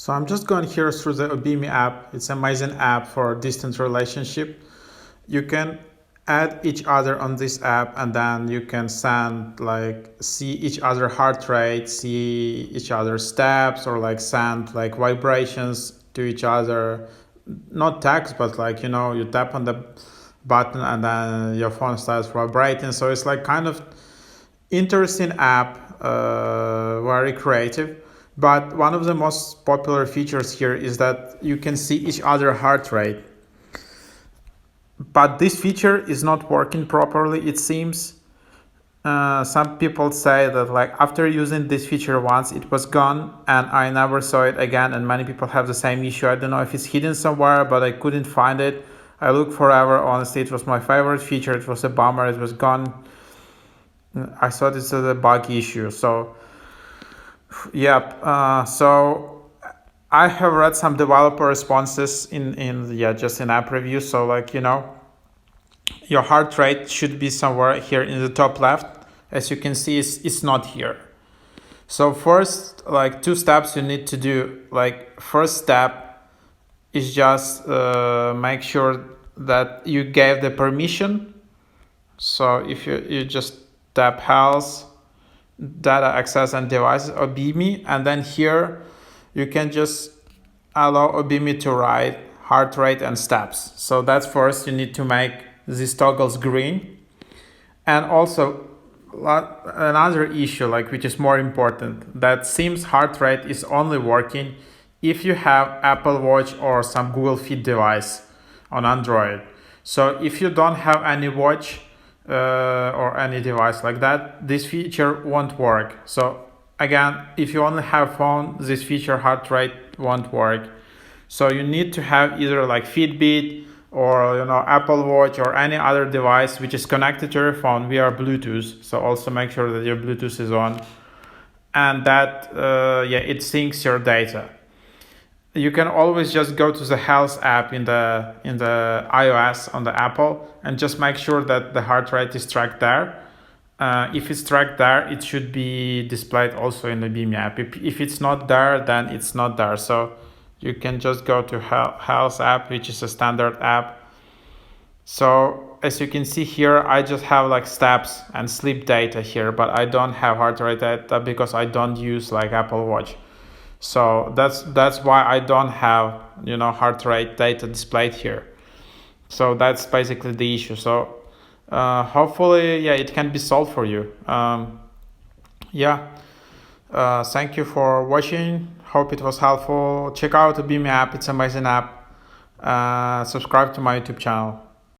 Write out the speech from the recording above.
So I'm just going here through the obimy app. It's an amazing app for distant relationship. You can add each other on this app, and then you can see each other heart rate, see each other's steps, or send vibrations to each other. Not text, but you tap on the button and then your phone starts vibrating. So it's kind of interesting app, very creative. But one of the most popular features here is that you can see each other heart rate. But this feature is not working properly, it seems. Some people say that after using this feature once, it was gone and I never saw it again, and many people have the same issue. I don't know if it's hidden somewhere, but I couldn't find it. I looked forever. Honestly, it was my favorite feature. It was a bummer. It was gone. I thought it's a bug issue. So so I have read some developer responses just in app reviews. So your heart rate should be somewhere here in the top left. As you can see, it's not here. So first, two steps you need to do. First step is just make sure that you gave the permission. So if you just tap health, data access and devices, obimy, and then here you can just allow obimy to write heart rate and steps. So that's first, you need to make these toggles green. And also another issue which is more important, that seems heart rate is only working if you have Apple Watch or some Google Fit device on Android. So if you don't have any watch or any device like that, this feature won't work. So again, if you only have phone, this feature heart rate won't work. So you need to have either Fitbit or Apple Watch or any other device which is connected to your phone via Bluetooth. So also make sure that your Bluetooth is on and that it syncs your data. You can always just go to the health app in the iOS on the Apple and just make sure that the heart rate is tracked there. If it's tracked there, it should be displayed also in the obimy app. If it's not there, then it's not there. So you can just go to health app, which is a standard app. So as you can see here, I just have steps and sleep data here, but I don't have heart rate data because I don't use Apple Watch. So that's why I don't have heart rate data displayed here. So that's basically the issue. So hopefully it can be solved for you. Thank you for watching. Hope it was helpful. Check out the obimy app. It's an amazing app. Subscribe to my YouTube channel.